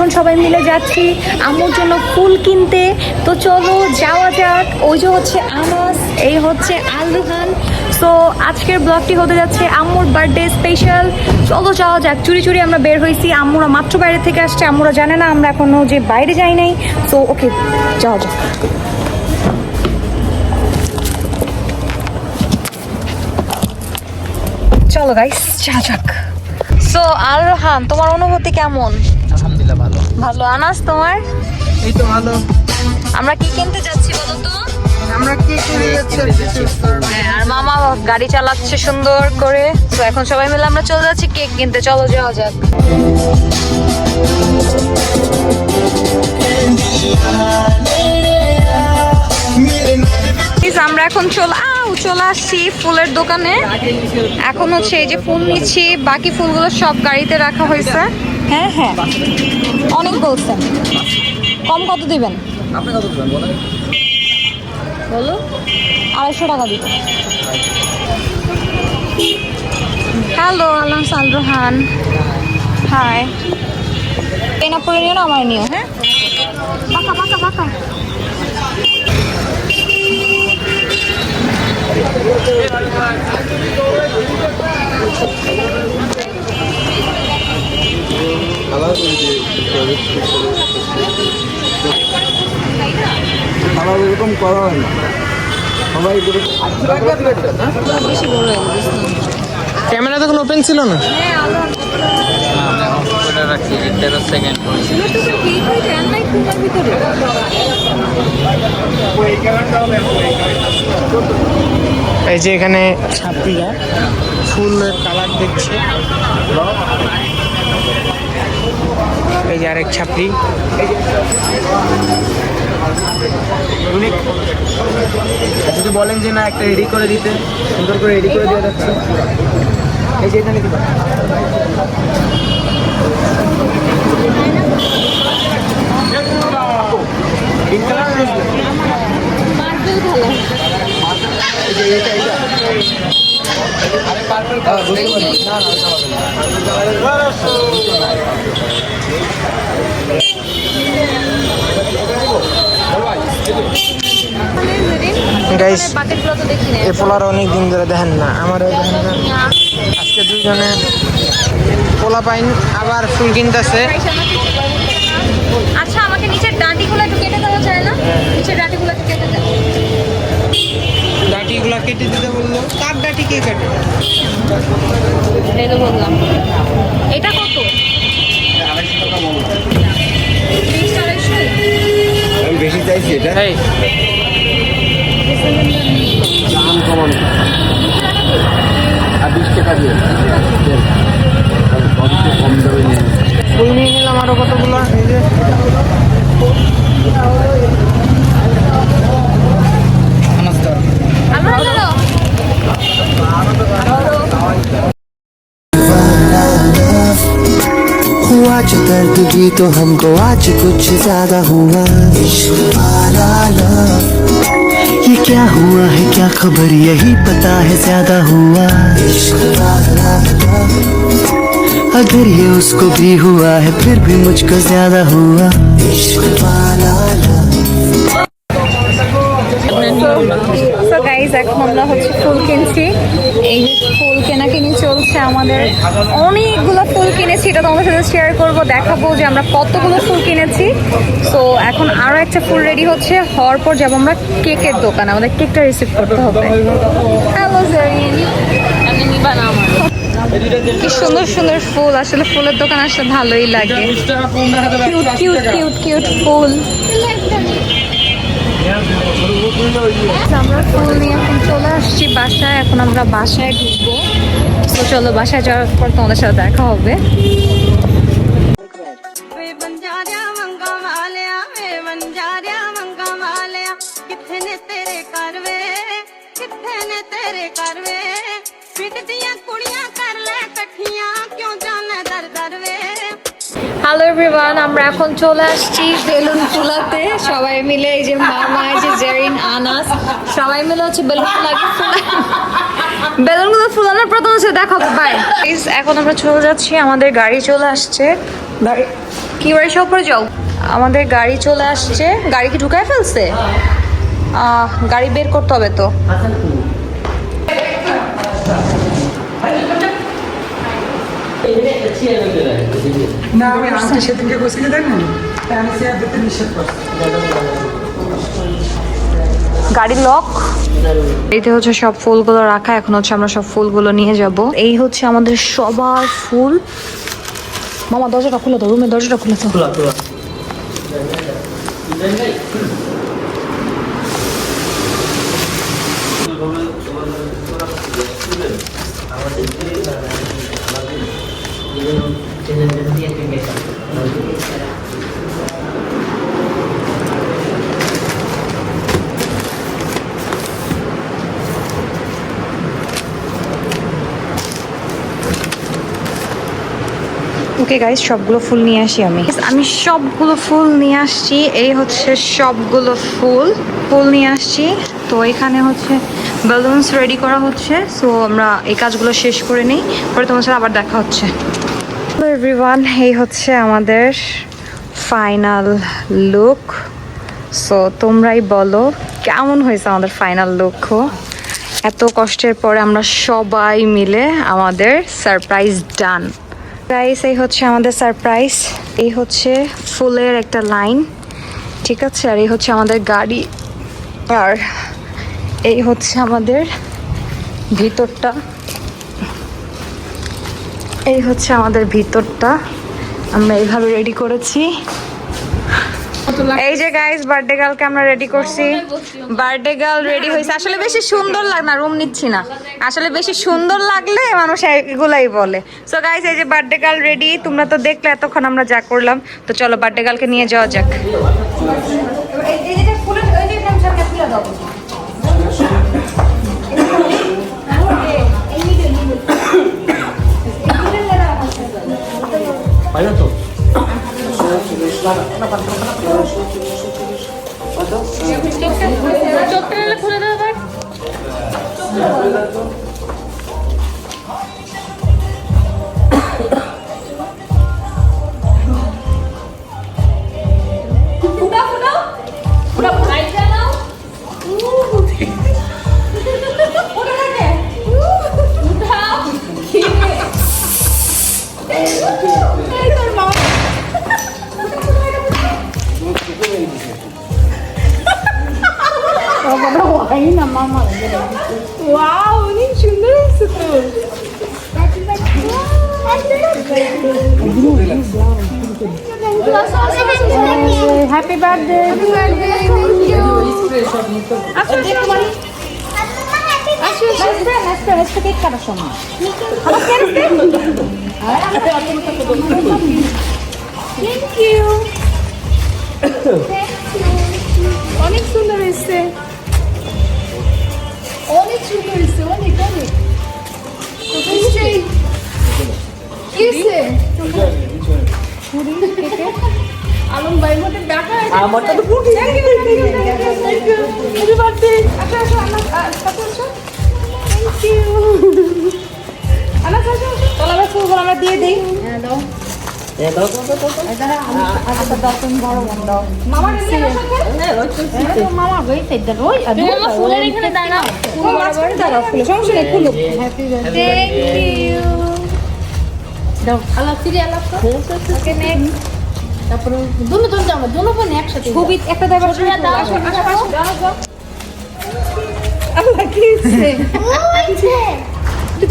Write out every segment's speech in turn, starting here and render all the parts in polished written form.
এখন সবাই মিলে যাচ্ছি আম্মুর জন্য ফুল কিনতে। তো চলো যাওয়া যাক। ওই যে হচ্ছে আনাস, এই হচ্ছে আলরুহান। সো আজকের ব্লগটি হতে যাচ্ছে আম্মুর বার্থডে স্পেশাল। চলো যাওয়া যাক। চুরি চুরি আমরা বের হয়েছি, আম্মুরা মাত্র বাইরে থেকে আসছে, আম্মুরা জানে না আমরা এখনো যে বাইরে যাই নাই। সো ওকে, যাওয়া যাক। চলো গাইস যাওয়া যাক। সো আলরুহান, তোমার অনুভূতি কেমন? আলহামদুলিল্লাহ ভালো। ভালো। আনাস তোমার? এই তো ভালো। আমরা কি কিনতে যাচ্ছি বলো তো? আমরা কি করে যাচ্ছি? হ্যাঁ, আর মামা গাড়ি চালাচ্ছে সুন্দর করে। তো এখন সবাই মিলে আমরা চলে যাচ্ছি কেক কিনতে। চলো যাওয়া যাক। আমরা এখন চলে আসছি ফুলের দোকানে। এখন হচ্ছে এই যে ফুল নিচ্ছি, বাকি ফুলগুলো সব গাড়িতে রাখা হয়েছে। হ্যাঁ হ্যাঁ, অনেক বলছেন। কম কত দিবেন? আপনি কত দিবেন বলেন? বলো। 250 টাকা দিব। Hello আলহামস আলরুহান, high. পেনা পরে নিও না, আমার নিও। হ্যাঁ, পাকা পাকা পাকা। আমার এরকম করা হয় না সবাই। বেশি বড় হয়ে গেছে। ক্যামেরা তখন ওপেন ছিল না। হ্যাঁ আলরুহান, এই যে এখানে ছাত্রীরা ফুলের কালার দেখছে। এই যে আরেক ছাত্রী। যদি বলেন যে না একটা রেডি করে দিতে, সুন্দর করে রেডি করে দেওয়া যাচ্ছে। এই যে এখানে কি গাইস, এই পোলার অনেক দিন ধরে দেখেন না, আমারও দেখেন না। আজকে দুইজনে পোলা পাইন আবার ফুল কিনতেছে। আচ্ছা, আমাকে নিচের ডাঁটিগুলো একটু কেটে দেওয়া যায় না? নিচের ডাঁটিগুলো একটু কেটে দেন। ডাঁটিগুলা কেটে দিতে বললো। কার ডাঁটি কে কাটে? এই তো বললাম। এটা কত? 250। আমি বেশি চাইছি এটা। দাম কমান আর 20 টাকা দিয়ে কম দামে নিয়ে ফুল নিয়ে নিলাম আরো কতগুলো। এই যে हुआ जो दर्द भी तो हमको आज कुछ ज्यादा हुआ। इश्क वाला लव, ये क्या हुआ है क्या खबर यही पता है ज्यादा हुआ। इश्क वाला लव, अगर ये उसको भी हुआ है फिर भी मुझको ज्यादा हुआ। इश्क वाला लव। সো গাইজ, এখন আমরা হচ্ছে ফুল কিনছি। এই ফুল কেনাকিনি চলছে আমাদের। অনেকগুলো ফুল কিনেছি, এটা তোমাদের সাথে শেয়ার করবো, দেখাবো যে আমরা কতগুলো ফুল কিনেছি। সো এখন আরও একটা ফুল রেডি হচ্ছে, হওয়ার পর যাবো আমরা কেকের দোকানে, আমাদের কেকটা রিসিভ করতে হবে। হ্যালো জেরিন, কি সুন্দর সুন্দর ফুল। আসলে ফুলের দোকান আসলে ভালোই লাগে। কিউট কিউট কিউট কিউট ফুল। আমরা ফুল নিয়ে এখন চলে আসছি বাসায়। এখন আমরা বাসায় ঢুকবো। তো চলো, বাসায় যাওয়ার পর তোমাদের সাথে দেখা হবে। হ্যালো এভরিওয়ান, আমরা এখন চলে আসছি বেলুন ফুলাতে সবাই মিলে। এই যে মামা, এই যে জেরিন, আনাস, সবাই মিলে হচ্ছে বেলুন ফুলাকে বেলুনগুলো ফুলানোর প্রথম হচ্ছে দেখাবো। বাই। এখন আমরা চলে যাচ্ছি, আমাদের গাড়ি চলে আসছে। কি বাড়ি উপরে যাও। আমাদের গাড়ি চলে আসছে। গাড়ি কি ঢুকায় ফেলছে? গাড়ি বের করতে হবে তো। না আমি আসছি সেদিনকে গোসলে দেখুন আমি চেয়ার দিতে নিষেধ করছি। গাড়ি লক। এইটা হচ্ছে সব ফুলগুলো রাখা। এখন হচ্ছে আমরা সব ফুলগুলো নিয়ে যাব। এই হচ্ছে আমাদের সবার ফুল। মামা দরজাটা খুলে দাও, রুমের দরজাটা খুলে দাও। ওকে গাইস, সবগুলো ফুল নিয়ে আসি আমি সবগুলো ফুল নিয়ে আসছি। এই হচ্ছে সবগুলো ফুল নিয়ে আসছি। তো এখানে হচ্ছে বেলুনস রেডি করা হচ্ছে। সো আমরা এই কাজগুলো শেষ করে নিই, পরে তোমার সাথে আবার দেখা হচ্ছে। হ্যালো এভরিওয়ান, এই হচ্ছে আমাদের ফাইনাল লুক। সো তোমরাই বলো কেমন হয়েছে আমাদের ফাইনাল লুক। এত কষ্টের পরে আমরা সবাই মিলে আমাদের সারপ্রাইজ ডান। গাইস, এই হচ্ছে আমাদের সারপ্রাইজ। এই হচ্ছে ফুলের একটা লাইন, ঠিক আছে। আর এই হচ্ছে আমাদের গাড়ি, আর এই হচ্ছে আমাদের ভিতরটা। এই হচ্ছে আমাদের ভিতরটা, আমরা এইভাবে রেডি করেছি। এই যে গাইস, বার্থডে গার্লকে আমরা রেডি করছি। বার্থডে গার্ল রেডি হয়েছে। আসলে বেশি সুন্দর লাগে না, রুম নিচ্ছি না। আসলে বেশি সুন্দর লাগলে মানুষ এগুলাই বলে। সো গাইস, এই যে বার্থডে গার্ল রেডি। তোমরা তো দেখলে এতক্ষণ আমরা যা করলাম। তো চলো বার্থডে গার্লকে নিয়ে যাওয়া যাক। খুলে দেবো। Happy birthday. কেক কাটার সময় অনেক সুন্দর হয়েছে। অনেক সুন্দর হয়েছে, অনেক অনেক। আলম ভাই মধ্যে দেখা আমারটা তো ফুটি। Thank you happy birthday. আচ্ছা আচ্ছা আমার সাথে আসো। Thank you. আচ্ছা আচ্ছা তোলা ফুলগুলো আমরা দিয়ে দেই। হ্যাঁ দাও। দাও দাও দাও দাও। আচ্ছা দাও, তুমি বড় মন দাও। মামা নিয়ে আসো। হ্যাঁ ওই তো মামা ওই সাইড দাও। ওই আমার ফুলের এখানে দাঁড়াও। ফুল বরাবর দাঁড়াও। ফুল সমস্যা নেই, খুলো। Happy birthday. Thank you. দাও আল্লাহ ফিরে আল্লাহ। Okay next. তারপরে দুনো জন যাবো, দুনো বোন একসাথে ছবি একটা দেবার ছবি দাও। আসো আসো আসো। আল্লাহ কি হইছে?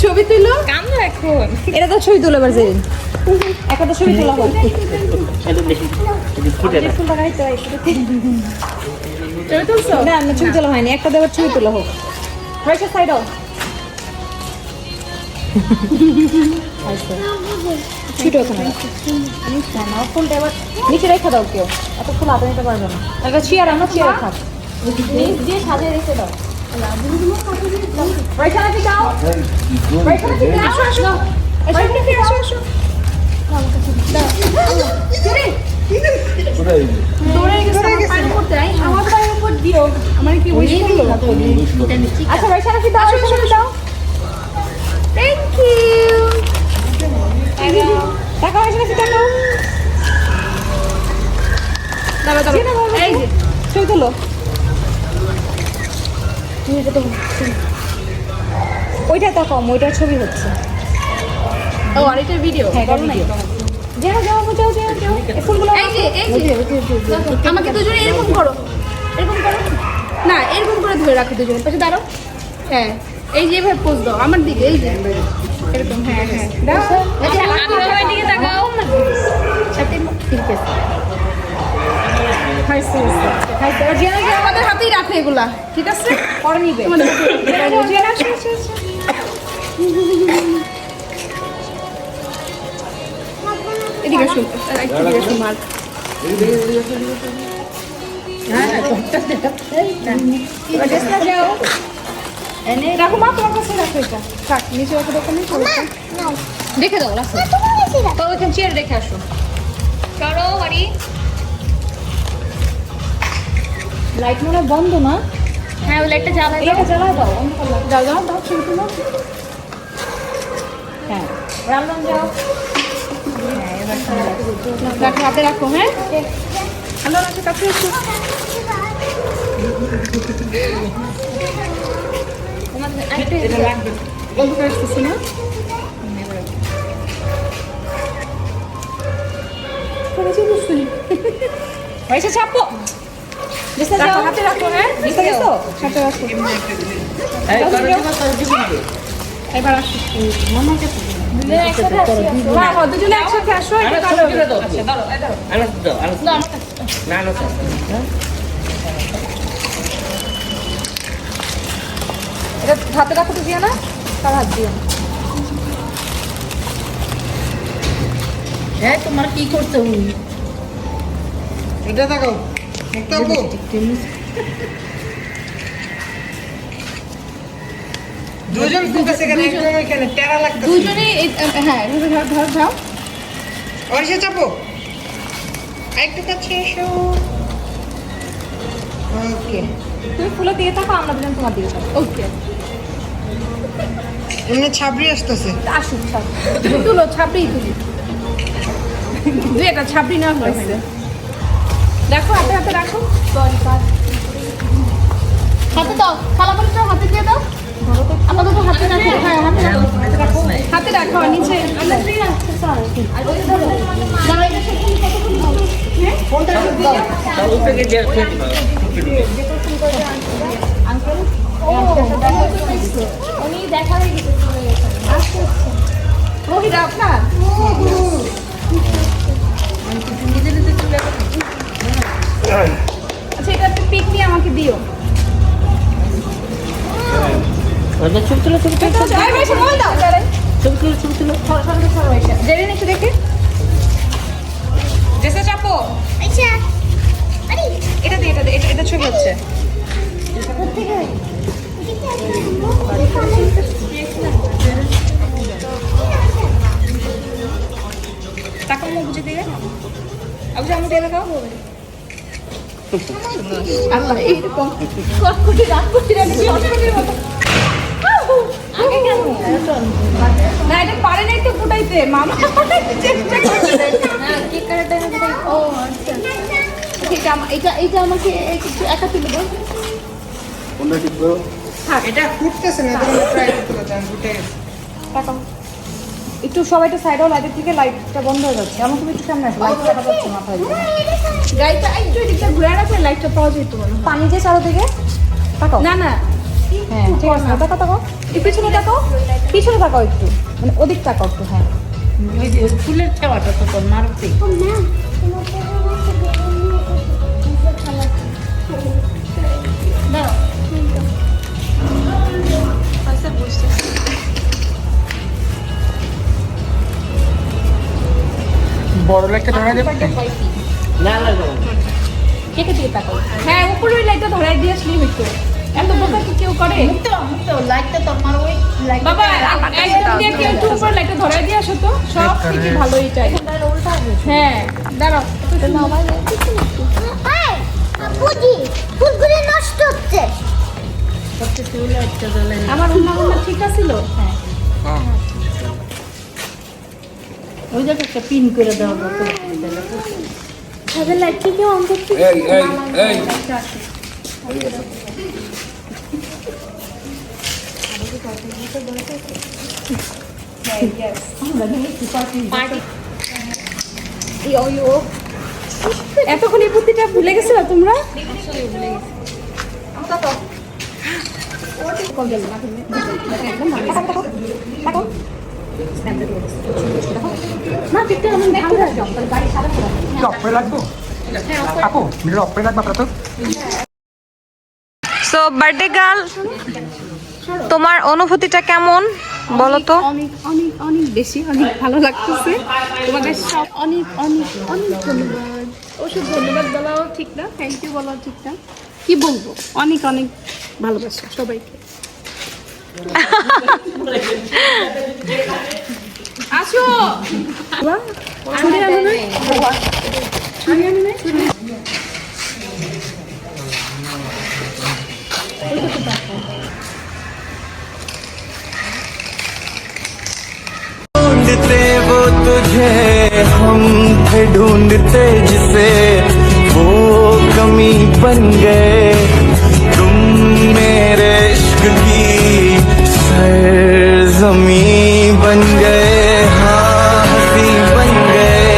ছবি তুলো কাম না এখন। এটা তো ছবি তুলো এবার যেদিন একটা তো ছবি তোলা হোক। এটা দেখি ফুটে না ফুল লাগাই তো ছবি তুলছো না? না ছবি তোলা হয়নি, একটা দেবার ছবি তোলা হোক। রাইট সাইড দাও। ছোট ওখানে ফুলটা এবার নিচে রেখে দাও। কেউ এত ফুল হাতে নিতে পারবে না। একটা চেয়ার আমরা চেয়ার খাট নিচ দিয়ে সাজিয়ে রেখে দাও। দাঁড়া এই যে ছবি তোলো ওইটা তো কম, ওইটার ছবি হচ্ছে। ও আর এটা ভিডিও হ্যাঁ এটা ভিডিও। যাও যাও যাও যাও যাও এই ফুলগুলো এই যে আমাকে দুজনে এরকম করো, এরকম করো না, এরকম করে ধরে রাখো দুজনে পাশে দাঁড়াও। হ্যাঁ এই যে এভাবে পোজ দাও আমার দিকে, এই যে এরকম। হ্যাঁ হ্যাঁ দাও দিকে তাকাও। সাথে ঠিক আছে। হাসি হাসি জিয়ানা কি আমাদের হাতেই রাখো এগুলা, ঠিক আছে? পরে নিবে। এদিকে শুন, এদিকে শুন মার। যাও এনে রাখো মা, তোমার কাছে রাখো এটা। থাক নিচে রাখো দোকানে। দেখে দাও রাখো তো, ওখানে চেয়ার রেখে আসো। করো বাড়ি। লাইট মনে হয় বন্ধ না? হ্যাঁ ওই লাইটটা জ্বালাই দাও। এটা জ্বালা দাও, অন্ধকার লাগে। যাও যাও দাও ছবি তুলো। হ্যাঁ রান্না যাও। হ্যাঁ এবার রাখো, হাতে রাখো। হ্যাঁ আল্লাহ রাখো, কাছে এসো। অন্ধকার আসতেছে না? পয়সা ছাপো। দিশা যাও, হাতে রাখো। হ্যাঁ দিশা গেছো, হাতে রাখো। এবার আসো মামার কাছে। দুজনে একসাথে আসো। হ্যাঁ হ্যাঁ দুজনে একসাথে আসো। এটা কাটো। আচ্ছা দাঁড়াও দাঁড়াও। এটা হাতে রাখো তো দিয়া না, তার হাত দিও। হ্যাঁ তোমার কি করতে হবে? এটা তাকাও, মুখটা আপু। দুজন ফোকাস এখানে, একদম এখানে টেরা লাগতেছে। দুজনেই হ্যাঁ এভাবে ধর ধর ধর। অরিশা চাপো, একটু কাছে এসো। ওকে, তুমি ফুলে দিয়ে থাকো, আমরা দুজন তোমার দিকে থাকো। ওকে এমনি ছাবড়ি আসতেছে। আসুক সব। তুলো ছাপড়ি তুলি। এটা ছাপড়ি না হয়েছে। দেখো হাতে হাতে রাখো। হাতে দাও, থালা বাটিটা হাতে দিয়ে দাও। আপাতত হাতে রাখো। হ্যাঁ হাতে রাখো, হাতে রাখো নিচে। দাঁড়াই গেছে কতক্ষণ হবে? উনি দেখা হয়ে গেছে। মহিলা আপনার আচ্ছা এটা একটা পিক নিয়ে আমাকে দিও। ছবি তুলো, ছবি তুলো। জেরিন একটু দেখে। জেসা চাপো। এটা দে, এটা দে, এটা ছবি হচ্ছে। তাকাও মুখ বুঝে দিকে। আবু জামু দিয়ে দেখাও। আল্লাহ এইরকম কটকটি রাগ করতে রাখছি অসুবিধার মতো। আগে কেন? না এটা পারে নাই তো ফুটাইতে, মামা চেষ্টা করছে। হ্যাঁ কেক কাটার টাইমে যেটা। ও আচ্ছা এটা আমাকে কিছু একা তুলে দাও। এটা ফুটতেছে না, তুমি ট্রাই করতে চান, ফুটে গেছে। তাকাও একটু, সবাই একটু সাইডেও লাইটের থেকে লাইটটা বন্ধ হয়ে যাচ্ছে। আমার তুমি একটু সামনে আসো, লাইট দেখা যাচ্ছে মাথায়। গাড়িটা একটু এদিকটা ঘুরে রাখলে লাইটটা পাওয়া যেত না। পানি যে চারো দিকে তাকাও। না না হ্যাঁ ঠিক আছে, তাকাও তাকাও। এই পিছনে তাকাও, পিছনে তাকাও একটু, মানে ওদিক তাকাও একটু। হ্যাঁ ওই যে ফুলের ছেওয়াটা তো তোর মারতে। বড় লাইটটা ধরা যাবে না? কেকে দিয়ে তাকাও। হ্যাঁ উপরে ওই লাইটটা ধরাই দিয়ে আসলেই হইতো। এত বোকা কি কেউ করে? লাইটটা তো আমার ওই লাইট বাবা একদম দিয়ে কেউ একটু উপরে লাইটটা ধরাই দিয়ে আসো তো, সব থেকে ভালো এটাই। হ্যাঁ দাঁড়াও ফুলগুলি নষ্ট হচ্ছে। আমার উন্না ঠিক আছিল। হ্যাঁ ওই জায়গায় একটা পিন করে দেওয়া তাহলে লাইটটা কি অন করতে? এই এতক্ষণ এই বুদ্ধিটা ভুলে গেছিল তোমরা? অফ লাগবো আপু মিটার অফ লাগবে আপনার তো সো বার্থডে গার্ল, তোমার অনুভূতিটা কেমন বলো তো? অনেক অনেক অনেক বেশি অনেক ভালো লাগতেছে। তোমাদের সব অনেক অনেক অনেক ধন্যবাদ। ওসব ধন্যবাদ বলাও ঠিক না, থ্যাংক ইউ বলাও ঠিক না, কি বলবো, অনেক অনেক ভালোবাসা সবাইকে। আসো ছুরি আনো না, ছুরি আনো না, ढूंढते वो तुझे हम थे ढूंढते जिसे वो कमी बन गए तुम मेरे इश्क की सरजमी बन गए हाँ हंसी बन गए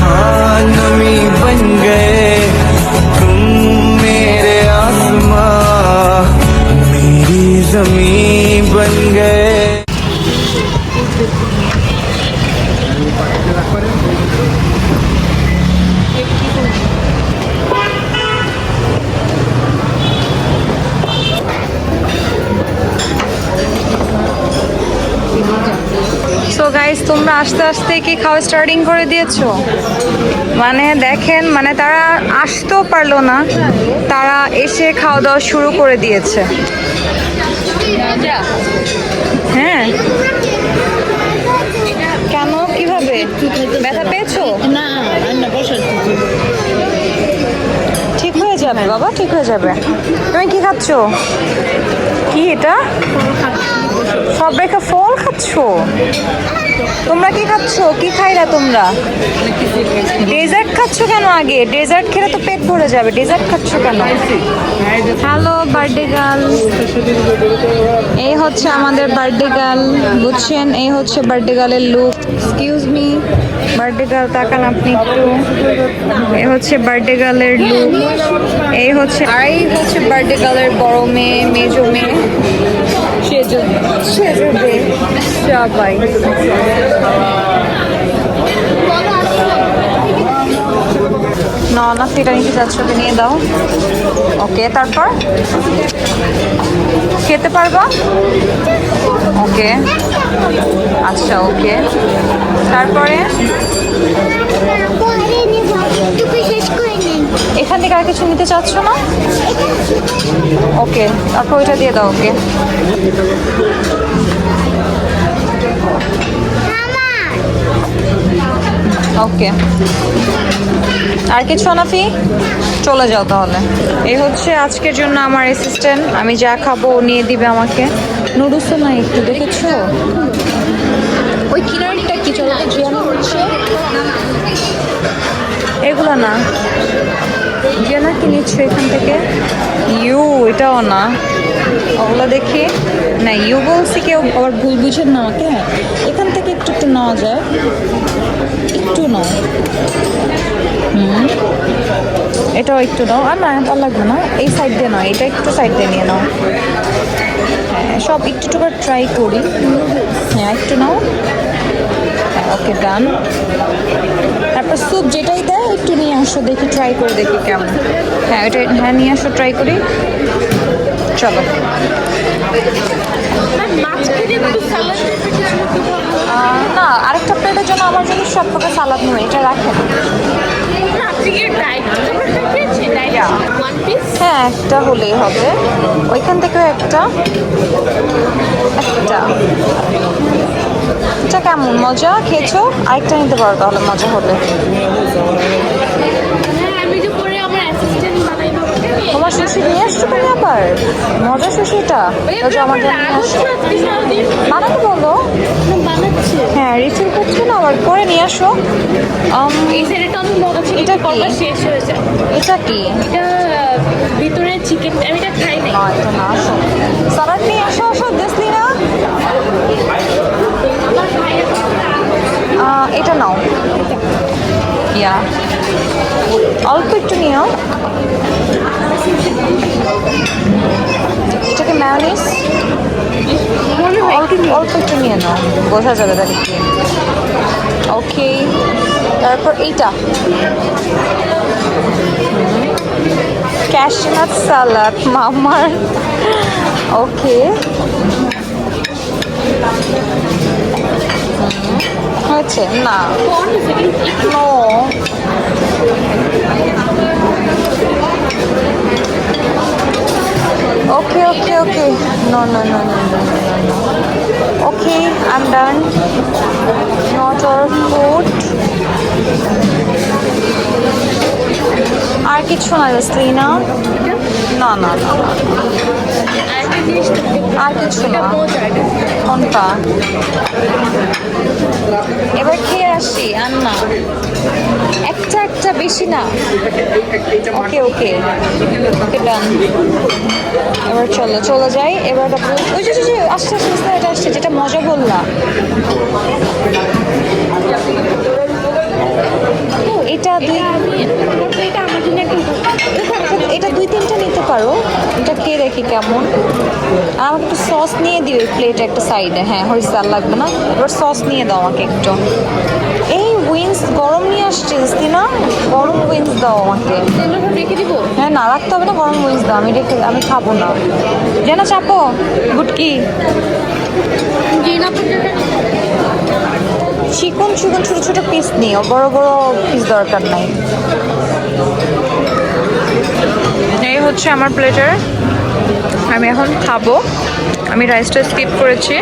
हाँ नमी बन गए तुम मेरे आसमां मेरी जमीन बन गए সো গাইস, তোমরা আস্তে আস্তে কি খাওয়া স্টার্টিং করে দিয়েছো? মানে দেখেন, মানে তারা আসতেও পারলো না, তারা এসে খাওয়া দাওয়া শুরু করে দিয়েছে। হ্যাঁ, কেন, কিভাবে, ব্যথা পেয়েছো? ঠিক হয়ে যাবে বাবা, ঠিক হয়ে যাবে। তুমি কি খাচ্ছো? কি এটা? সব রেখে ফল খাচ্ছো? তোমরা কি খাচ্ছো? কি খাইরা তোমরা? ডেজার্ট খাচ্ছো কেন? আগে ডেজার্ট খেলে তো পেট ভরে যাবে, ডেজার্ট খাচ্ছো কেন? হ্যালো বার্থডে গার্ল, এই হচ্ছে আমাদের বার্থডে গার্ল, বুঝছেন? এই হচ্ছে বার্থডে গার্লের লুক। এক্সকিউজ মি বার্থডে গার্ল, তাকান আপনি একটু। এই হচ্ছে বার্থডে গার্লের লুক, এই হচ্ছে, আর এই হচ্ছে বার্থডে গার্লের বড় মেয়ে, মেজো মেয়ে, সেজবে সবাই। না না, সেটা নিতে চাচ্ছ, ওকে নিয়ে দাও। ওকে, তারপর খেতে পারবা? ওকে, আচ্ছা, ওকে, তারপরে এখান থেকে আর কিছু নিতে চাচ্ছ না? ওকে, তারপর ওইটা দিয়ে দাও ওকে। ওকে, আর কিছু নাফি? চলে যাও তাহলে। এই হচ্ছে আজকের জন্য আমার অ্যাসিস্ট্যান্ট, আমি যা খাবো ও নিয়ে দিবে আমাকে। নুডলসও নাই একটু, দেখেছো? ওই কিনারটা কি চলে হচ্ছে এগুলো না, জিয়ানা কি নিচ্ছ এখান থেকে? ইউ, এটাও না, ওগুলো দেখি না। ইউ বলছি, কেউ আবার ভুল বুঝেন না আমাকে। এখান থেকে একটু একটু নেওয়া যায়, একটু নাও। এটাও একটু নাও। আর না, ভালো লাগবে না, এই সাইড দিয়ে নাও, এটা একটু সাইড দিয়ে নিয়ে নাও। হ্যাঁ, সব একটু একটু করে ট্রাই করি। হ্যাঁ, একটু নাও। হ্যাঁ, ওকে, ডান। তারপর স্যুপ যেটাই দেয় একটু নিয়ে আসো, দেখি, ট্রাই করে দেখি কেমন। হ্যাঁ, ওইটা, হ্যাঁ, নিয়ে আসো, ট্রাই করি। চলো। না, আরেকটা প্লেটের জন্য আমার জন্য সব প্রকার সালাদ নয়, এটা রাখেন। হ্যাঁ, একটা হলেই হবে। ওইখান থেকেও একটা একটা এটা কেমন মজা, খেয়েছো? আরেকটা নিতে পারো তাহলে, মজা হলে। তোমার সুশি নিয়ে আসছো তুমি আবার? মজা সুশিটা আমার জন্য নিয়ে আসো। বানাতে বলো। বানাচ্ছে হ্যাঁ রিফিল করছো না, আবার করে নিয়ে আসো। এই সাইডটা অনেক মজা ছিল, এটা কি? শেষ হয়ে যায়। এটা কি? এটা ভিতরে চিকেন, আমি এটা খাই নাই। এটা না, আসো সালাড নিয়ে আসো। আসো দেখলি না, এটা নাও। ইয়া অল্প একটু নিও। এটাকে ম্যায়োনিজ অল্প একটু নিয়ে নাও, বোঝা যাবে তাহলে কি। ওকে, তারপর এইটা ক্যাশনাট সালাড মামার। ওকে হয়েছে না? No, okay, okay, okay. No. Okay, I'm done. Not our food. আর কিছু না জসলিনা? না আর কিছু না। কোনটা? এবার খেয়ে আসি, আর না একটা বেশি না। ওকে ডান। এবার চলে যাই। এবার ওই যে আস্তে এটা আসছে, যেটা মজা বললাম। এটা এটা 2-3টা নিতে পারো। এটা কে দেখি কেমন। আর আমাকে একটু সস নিয়ে দিও প্লেটে একটা সাইডে। হ্যাঁ হয়েছে, আর লাগবে না। এবার সস নিয়ে দাও আমাকে একটু। এই উইংস গরম নিয়ে আসছে না, গরম উইংস দাও আমাকে। রেখে দিব? হ্যাঁ না, রাখতে হবে না, গরম উইংস দাও। আমি খাবো না। যেন চাপো গুটকি। চিকন ছোট পিস নিও, বড় পিস দরকার নাই। এই হচ্ছে আমার প্লেটার, আমি এখন খাবো। আমি রাইসটা স্কিপ করেছি।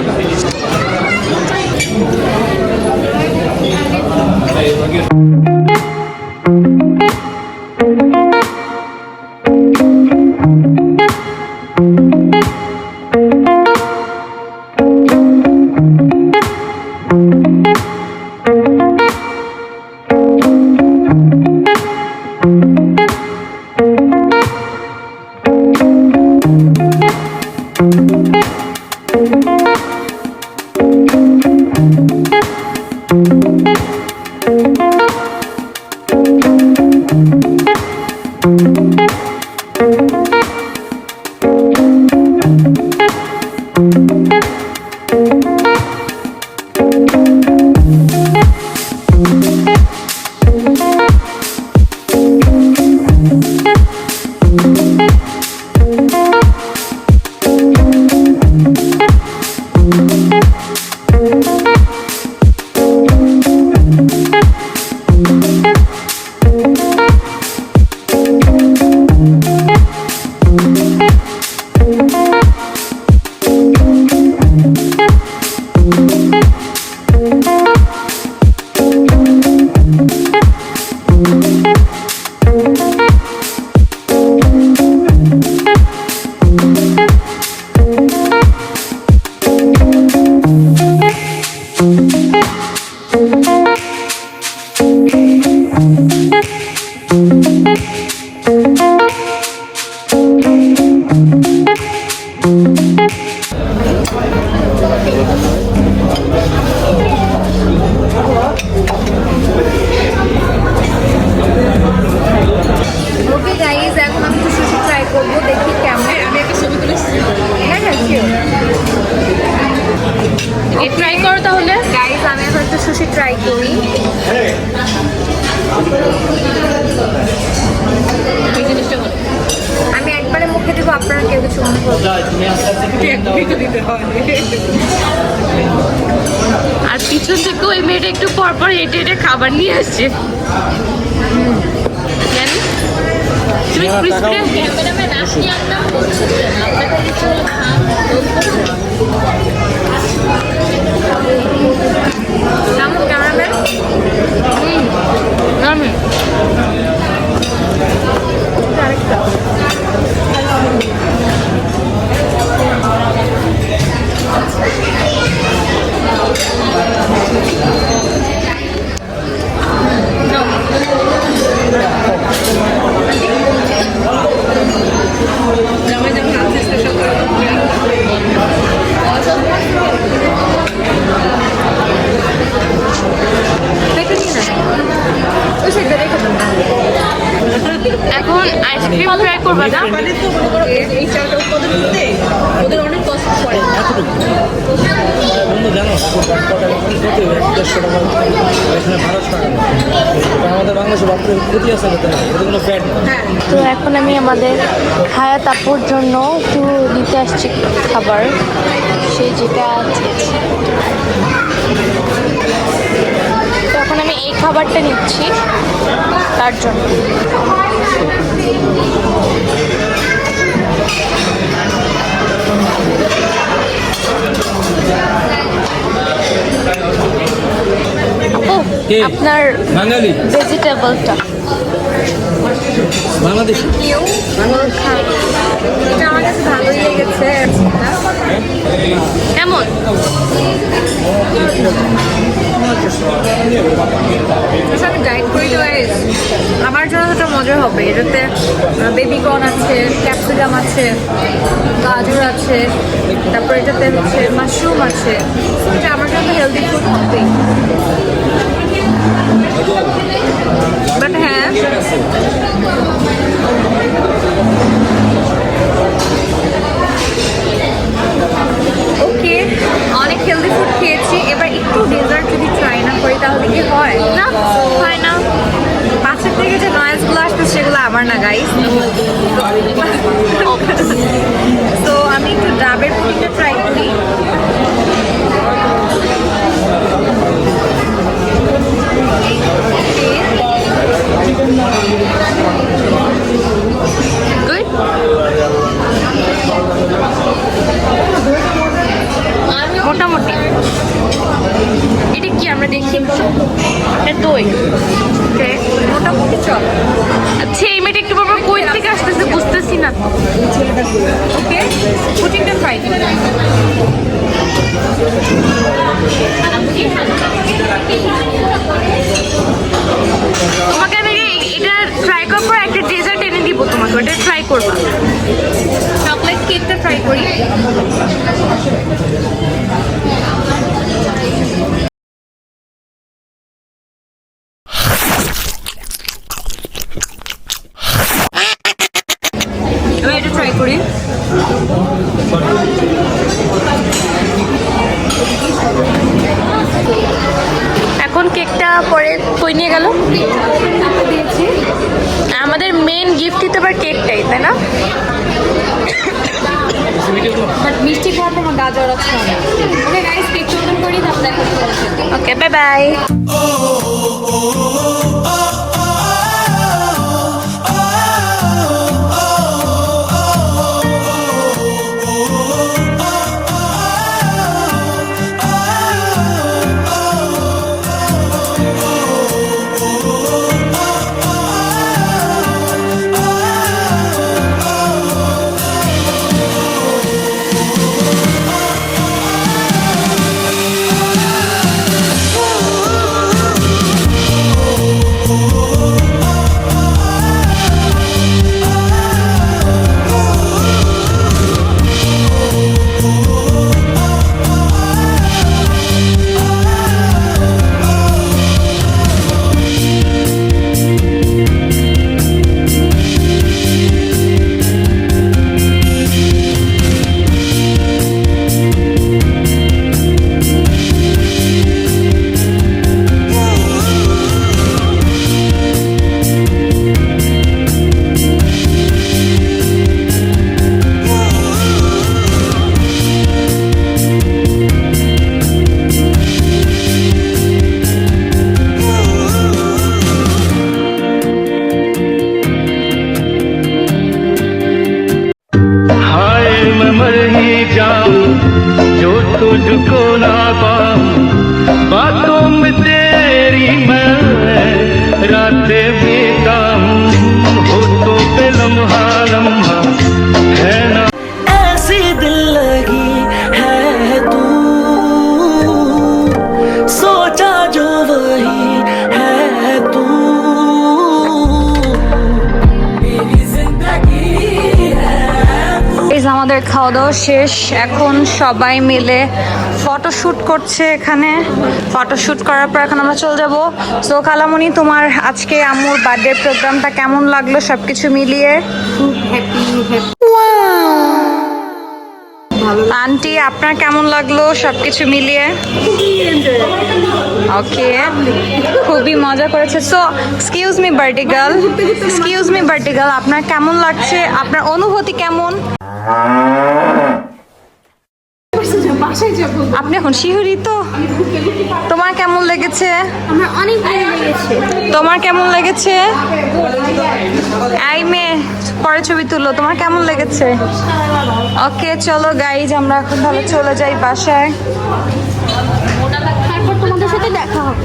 আমি একবারে মুখে দিব, আপনারা কেউ কিছু মনে করবেন। আর পিছন থেকে ওই মেয়েটা একটু পরপর হেঁটে খাবার নিয়ে আসছে। জানি তুমি ক্যামেরাম্যান আসি আমরা বলছি আপনাকে কিছু ক্যামেরাম্যান আমি আরেকটা ওই সাইডে রেখে দেবো। এখন আইসক্রিম ট্রাই করবে না? এই চালটা উৎপাদন করতে ওদের অনেক কষ্ট পড়ে। বন্ধু জানো প্রতি 150 টাকা এখানে 1200 টাকা আমাদের বাংলাদেশে বাপরে ক্ষতি আছে না, এটা কোনো ফ্যাট না। তো এখন আমি আমাদের হায়াত আপুর জন্য একটু দিতে আসছি খাবার, সে যেটা চেয়েছে। তো এখন আমি এই খাবারটা নিচ্ছি তার জন্য। আপু, কে? আপনার বাঙালি ভেজিটেবলটা বাংলাদেশি এটা আমার কাছে ভালোই লেগেছে। কেমন? আমি ডায়েট করি তো guys, আমার জন্য তো মজা হবে। এটাতে বেবি কর্ন আছে, ক্যাপসিকাম আছে, গাজর আছে, তারপর এটাতে হচ্ছে মাশরুম আছে। এটা আমার জন্য হেলদি ফুড হবেই। বাট হ্যাঁ, ওকে, অনেক হেলদি ফুড খেয়েছি, এবার একটু ডেজার্ট যদি ট্রাই না করি তাহলে কি হয়? না, হয় না। পাশের থেকে যে নয়েজগুলো আসছে সেগুলো আমার না গাইস। তো আমি একটু ডাবের পুডিংটা ট্রাই করি। Good? মোটামুটি। এটা কি আমরা দেখি? এটা দই। ওকে, মোটামুটি চল। আচ্ছা, এই মেয়েটা একটু বাবা কই থেকে আসতেছে বুঝতেছি না। ওকে, পুডিংটা ট্রাই করি। তোমাকে আমি এটা ট্রাই করার পর একটা ডেজার্ট এনে দিব তোমাকে, ওটা ট্রাই করবা। চকলেট কেকটা ট্রাই করি। আমি এটা ট্রাই করি। এখন কেকটা পরে কই নিয়ে গেল? দিয়েছি। আমাদের মেন গিফটই তো আবার কেকটাই, তাই না? বাট মিষ্টি খাওয়ার পর আমার গাজর আছে অনেক। ওকে গাইস, কেকটা ওপেন করি, তারপর দেখা হচ্ছে। ওকে, বাই বাই। तुझको ना पाऊं बातों में तेरी मैं रातें बिताऊं होठों पे लम्हा लम्हा है ना ऐसी दिल लगी है तू सोचा जो वही है तू मेरी जिंदगी है। আমাদের আমাদের খাওয়া দাওয়া শেষ, এখন সবাই মিলে ফটোশ্যুট করছে এখানে। ফটোশ্যুট করার পর এখন আমরা চলে যাব। সো খালামণি, তোমার আজকে আম্মুর বার্থডে প্রোগ্রামটা কেমন লাগলো সবকিছু মিলিয়ে? আন্টি, আপনার কেমন লাগলো সবকিছু মিলিয়ে? ওকে, খুবই মজা করেছে। So excuse me birthday girl, আপনার কেমন লাগছে? আপনার অনুভূতি কেমন? আপনি এখন শিহরিত? তোমার কেমন লেগেছে? আমার অনেক ভালো লেগেছে। তোমার কেমন লেগেছে? এই মেয়ে, পরে ছবি তুলো। তোমার কেমন লেগেছে? ওকে, চলো গাইজ, আমরা এখন তাহলে চলে যাই বাসায়। তারপর তোমাদের সাথে দেখা হবে।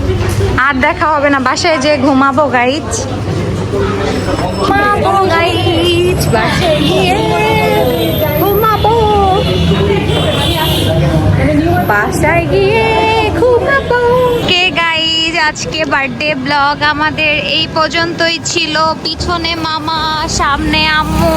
আর দেখা হবে না, বাসায় যে ঘুমাবো গাইজ। বাসায় গিয়ে ঘুমাবো, বাসায় গিয়ে ঘুমাবো। কে গাইজ, আজকে বার্থডে ব্লগ আমাদের এই পর্যন্তই ছিল। পিছনে মামা, সামনে আম্মু,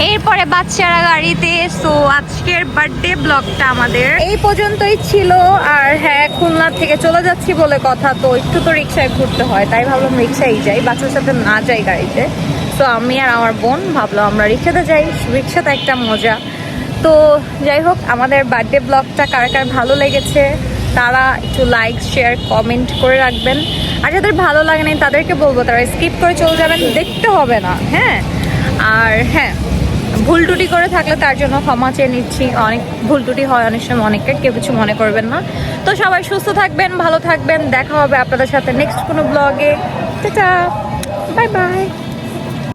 এরপরে বাচ্চারা গাড়িতে। সো আজকের বার্থডে ব্লগটা আমাদের এই পর্যন্তই ছিল। আর হ্যাঁ, খুলনা থেকে চলে যাচ্ছি বলে কথা, তো একটু তো রিক্সায় ঘুরতে হয়, তাই ভাবলাম রিক্সায় যাই, বাচ্চার সাথে না যাই গাড়িতে। তো আমি আর আমার বোন ভাবলাম আমরা রিক্সাতে যাই, রিক্সাতে একটা মজা। তো যাই হোক, আমাদের বার্থডে ব্লগটা কার কার ভালো লেগেছে তারা একটু লাইক, শেয়ার, কমেন্ট করে রাখবেন। আর যাদের ভালো লাগে না তাদেরকে বলবো তারা স্কিপ করে চলে যাবেন, দেখতে হবে না। হ্যাঁ, আর হ্যাঁ, ভুল টুটি করে থাকলে তার জন্য ক্ষমা চেয়ে নিচ্ছি। অনেক ভুল টুটি হয় অনেক সময়, অনেকের, কেউ কিছু মনে করবেন না। তো সবাই সুস্থ থাকবেন, ভালো থাকবেন, দেখা হবে আপনাদের সাথে নেক্সট কোনো ব্লগে। Tata, bye bye.